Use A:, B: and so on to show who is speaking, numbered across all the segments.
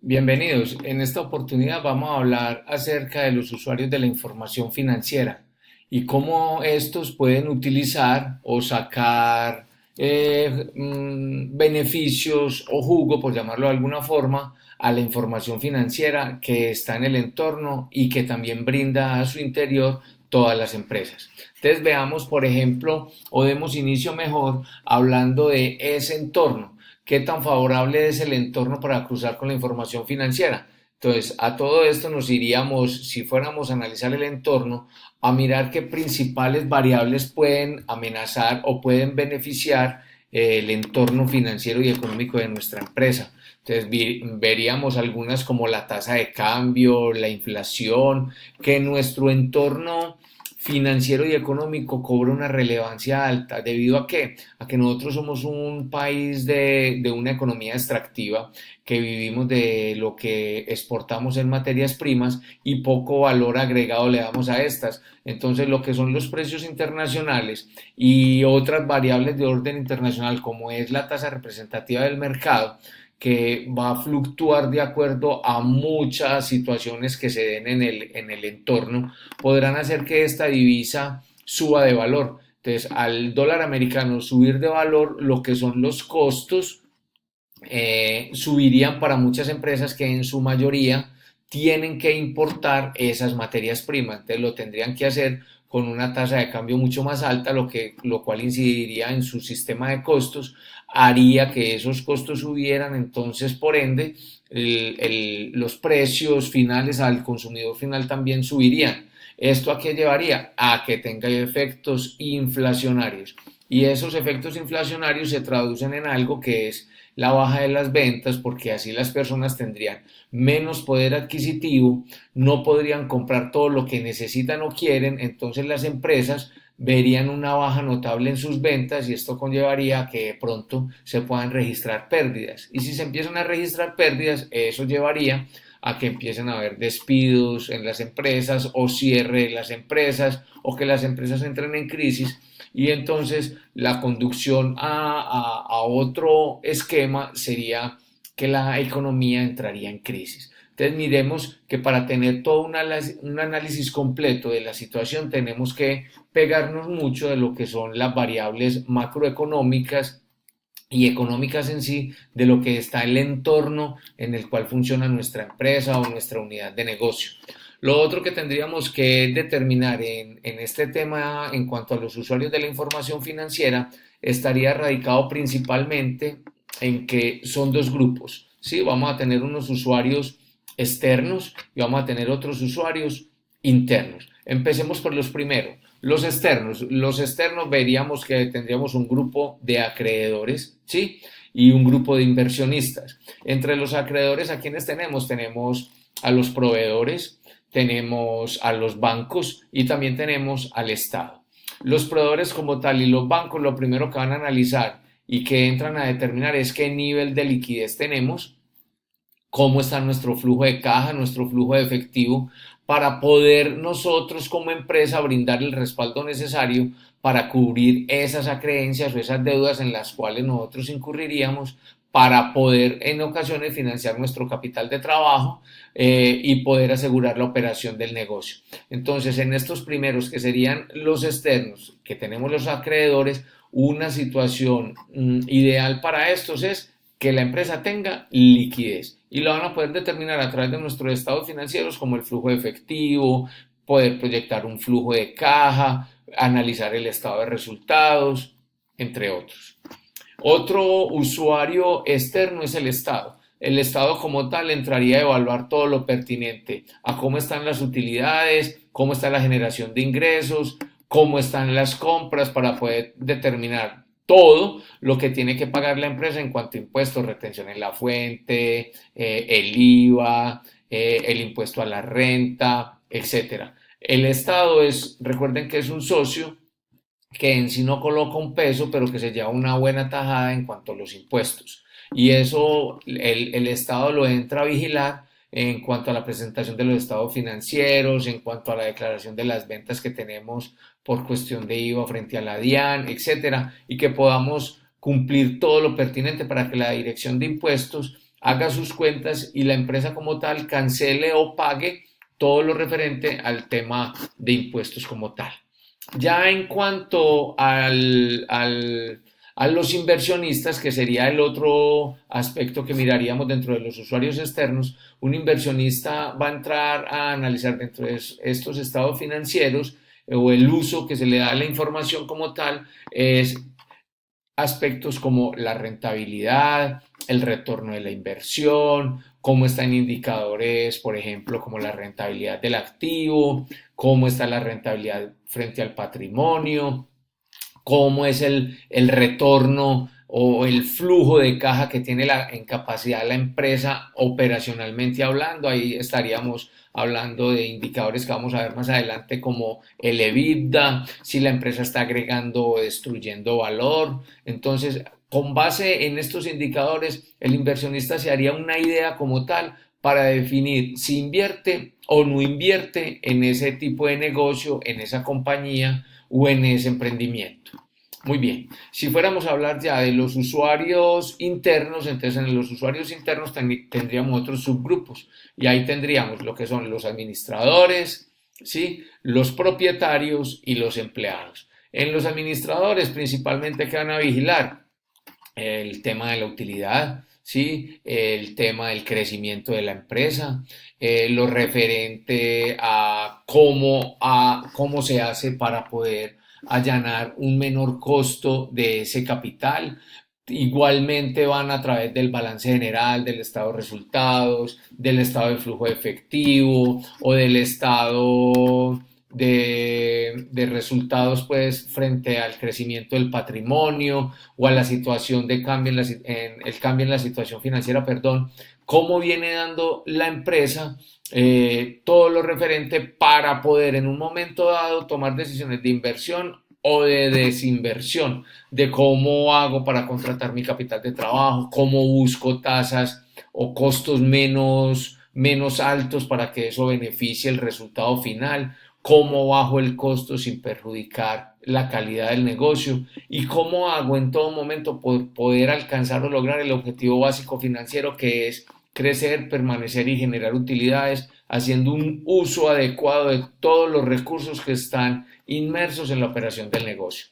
A: Bienvenidos. En esta oportunidad vamos a hablar acerca de los usuarios de la información financiera y cómo estos pueden utilizar o sacar beneficios o jugo, por llamarlo de alguna forma, a la información financiera que está en el entorno y que también brinda a su interior todas las empresas. Entonces veamos, por ejemplo, o demos inicio mejor hablando de ese entorno. ¿Qué tan favorable es el entorno para cruzar con la información financiera? Entonces, a todo esto nos iríamos, si fuéramos a analizar el entorno, a mirar qué principales variables pueden amenazar o pueden beneficiar el entorno financiero y económico de nuestra empresa. Entonces, veríamos algunas como la tasa de cambio, la inflación, que nuestro entorno financiero y económico cobra una relevancia alta. ¿Debido a qué? A que nosotros somos un país de una economía extractiva, que vivimos de lo que exportamos en materias primas y poco valor agregado le damos a estas. Entonces, lo que son los precios internacionales y otras variables de orden internacional, como es la tasa representativa del mercado, que va a fluctuar de acuerdo a muchas situaciones que se den en el entorno, podrán hacer que esta divisa suba de valor. Entonces, al dólar americano subir de valor, lo que son los costos subirían para muchas empresas que en su mayoría tienen que importar esas materias primas. Entonces, lo tendrían que hacer con una tasa de cambio mucho más alta, lo cual incidiría en su sistema de costos, haría que esos costos subieran, entonces por ende los precios finales al consumidor final también subirían. ¿Esto a qué llevaría? A que tenga efectos inflacionarios. Y esos efectos inflacionarios se traducen en algo que es la baja de las ventas, porque así las personas tendrían menos poder adquisitivo, no podrían comprar todo lo que necesitan o quieren, entonces las empresas verían una baja notable en sus ventas y esto conllevaría a que de pronto se puedan registrar pérdidas. Y si se empiezan a registrar pérdidas, eso llevaría a que empiecen a haber despidos en las empresas o cierre de las empresas o que las empresas entren en crisis y entonces la conducción a otro esquema sería que la economía entraría en crisis. Entonces miremos que para tener todo un análisis completo de la situación tenemos que pegarnos mucho de lo que son las variables macroeconómicas y económicas en sí de lo que está el entorno en el cual funciona nuestra empresa o nuestra unidad de negocio. Lo otro que tendríamos que determinar en este tema en cuanto a los usuarios de la información financiera estaría radicado principalmente en que son dos grupos. ¿Sí? Vamos a tener unos usuarios externos y vamos a tener otros usuarios internos. Empecemos por los primeros. Los externos veríamos que tendríamos un grupo de acreedores, ¿sí? Y un grupo de inversionistas. Entre los acreedores, ¿a quiénes tenemos? Tenemos a los proveedores, tenemos a los bancos y también tenemos al Estado. Los proveedores como tal y los bancos lo primero que van a analizar y que entran a determinar es qué nivel de liquidez tenemos, cómo está nuestro flujo de caja, nuestro flujo de efectivo, para poder nosotros como empresa brindar el respaldo necesario para cubrir esas acreencias o esas deudas en las cuales nosotros incurriríamos para poder en ocasiones financiar nuestro capital de trabajo y poder asegurar la operación del negocio. Entonces, en estos primeros que serían los externos, que tenemos los acreedores, una situación ideal para estos es que la empresa tenga liquidez y lo van a poder determinar a través de nuestros estados financieros como el flujo de efectivo, poder proyectar un flujo de caja, analizar el estado de resultados, entre otros. Otro usuario externo es el Estado. El Estado como tal entraría a evaluar todo lo pertinente a cómo están las utilidades, cómo está la generación de ingresos, cómo están las compras para poder determinar todo lo que tiene que pagar la empresa en cuanto a impuestos, retención en la fuente, el IVA, el impuesto a la renta, etcétera. El Estado recuerden que es un socio que en sí no coloca un peso, pero que se lleva una buena tajada en cuanto a los impuestos. Y eso el Estado lo entra a vigilar en cuanto a la presentación de los estados financieros, en cuanto a la declaración de las ventas que tenemos por cuestión de IVA frente a la DIAN, etcétera, y que podamos cumplir todo lo pertinente para que la Dirección de Impuestos haga sus cuentas y la empresa como tal cancele o pague todo lo referente al tema de impuestos como tal. Ya en cuanto a los inversionistas, que sería el otro aspecto que miraríamos dentro de los usuarios externos, un inversionista va a entrar a analizar dentro de estos estados financieros o el uso que se le da a la información como tal, es aspectos como la rentabilidad, el retorno de la inversión, cómo están indicadores, por ejemplo, como la rentabilidad del activo, cómo está la rentabilidad frente al patrimonio, cómo es el retorno o el flujo de caja que tiene en capacidad la empresa operacionalmente hablando. Ahí estaríamos hablando de indicadores que vamos a ver más adelante como el EBITDA, si la empresa está agregando o destruyendo valor. Entonces, con base en estos indicadores, el inversionista se haría una idea como tal para definir si invierte o no invierte en ese tipo de negocio, en esa compañía o en ese emprendimiento. Muy bien, si fuéramos a hablar ya de los usuarios internos, entonces en los usuarios internos tendríamos otros subgrupos y ahí tendríamos lo que son los administradores, ¿sí? Los propietarios y los empleados. En los administradores principalmente que van a vigilar el tema de la utilidad, ¿sí? El tema del crecimiento de la empresa, lo referente a cómo se hace para poder allanar un menor costo de ese capital. Igualmente van a través del balance general, del estado de resultados, del estado de flujo de efectivo o del estado de resultados pues frente al crecimiento del patrimonio o a la situación de cambio el cambio en la situación financiera, perdón, cómo viene dando la empresa todo lo referente para poder en un momento dado tomar decisiones de inversión o de desinversión, de cómo hago para contratar mi capital de trabajo, cómo busco tasas o costos menos altos para que eso beneficie el resultado final, cómo bajo el costo sin perjudicar la calidad del negocio y cómo hago en todo momento por poder alcanzar o lograr el objetivo básico financiero que es crecer, permanecer y generar utilidades, haciendo un uso adecuado de todos los recursos que están inmersos en la operación del negocio.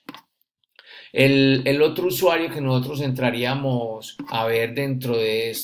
A: El otro usuario que nosotros entraríamos a ver dentro del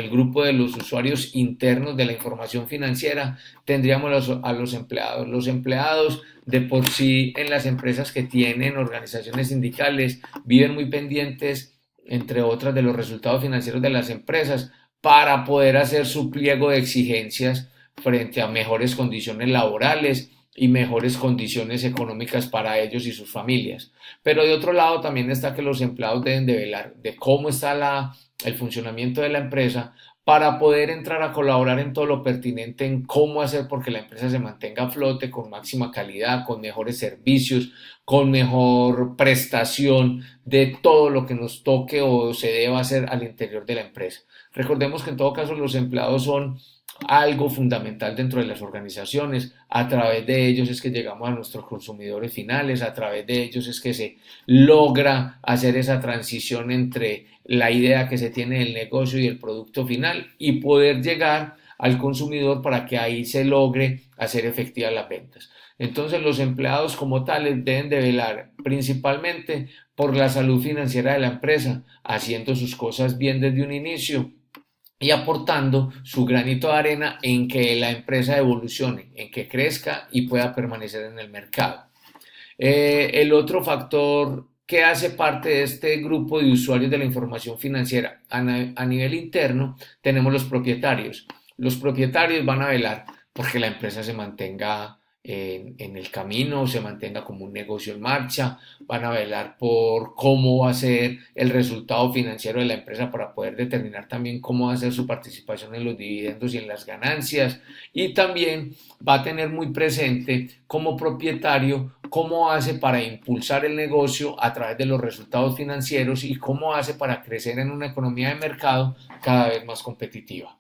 A: grupo de los usuarios internos de la información financiera, tendríamos a los empleados. Los empleados de por sí en las empresas que tienen organizaciones sindicales viven muy pendientes, entre otras, de los resultados financieros de las empresas para poder hacer su pliego de exigencias frente a mejores condiciones laborales y mejores condiciones económicas para ellos y sus familias. Pero de otro lado también está que los empleados deben de velar de cómo está el funcionamiento de la empresa para poder entrar a colaborar en todo lo pertinente en cómo hacer porque la empresa se mantenga a flote con máxima calidad, con mejores servicios, con mejor prestación de todo lo que nos toque o se deba hacer al interior de la empresa. Recordemos que en todo caso los empleados son algo fundamental dentro de las organizaciones. A través de ellos es que llegamos a nuestros consumidores finales, a través de ellos es que se logra hacer esa transición entre la idea que se tiene del negocio y el producto final y poder llegar al consumidor para que ahí se logre hacer efectivas las ventas. Entonces los empleados como tales deben de velar principalmente por la salud financiera de la empresa, haciendo sus cosas bien desde un inicio y aportando su granito de arena en que la empresa evolucione, en que crezca y pueda permanecer en el mercado. El otro factor que hace parte de este grupo de usuarios de la información financiera a nivel interno, tenemos los propietarios. Los propietarios van a velar porque la empresa se mantenga en el camino, se mantenga como un negocio en marcha, van a velar por cómo va a ser el resultado financiero de la empresa para poder determinar también cómo va a ser su participación en los dividendos y en las ganancias y también va a tener muy presente como propietario cómo hace para impulsar el negocio a través de los resultados financieros y cómo hace para crecer en una economía de mercado cada vez más competitiva.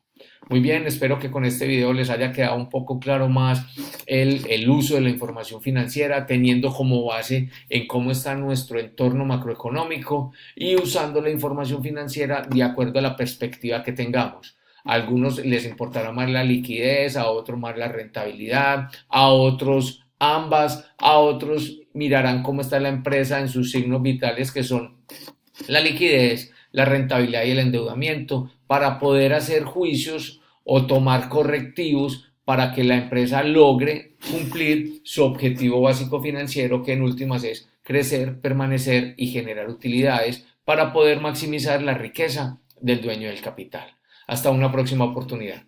A: Muy bien, espero que con este video les haya quedado un poco claro más el uso de la información financiera, teniendo como base en cómo está nuestro entorno macroeconómico y usando la información financiera de acuerdo a la perspectiva que tengamos. A algunos les importará más la liquidez, a otros más la rentabilidad, a otros ambas, a otros mirarán cómo está la empresa en sus signos vitales que son la liquidez, la rentabilidad y el endeudamiento para poder hacer juicios o tomar correctivos para que la empresa logre cumplir su objetivo básico financiero, que en últimas es crecer, permanecer y generar utilidades para poder maximizar la riqueza del dueño del capital. Hasta una próxima oportunidad.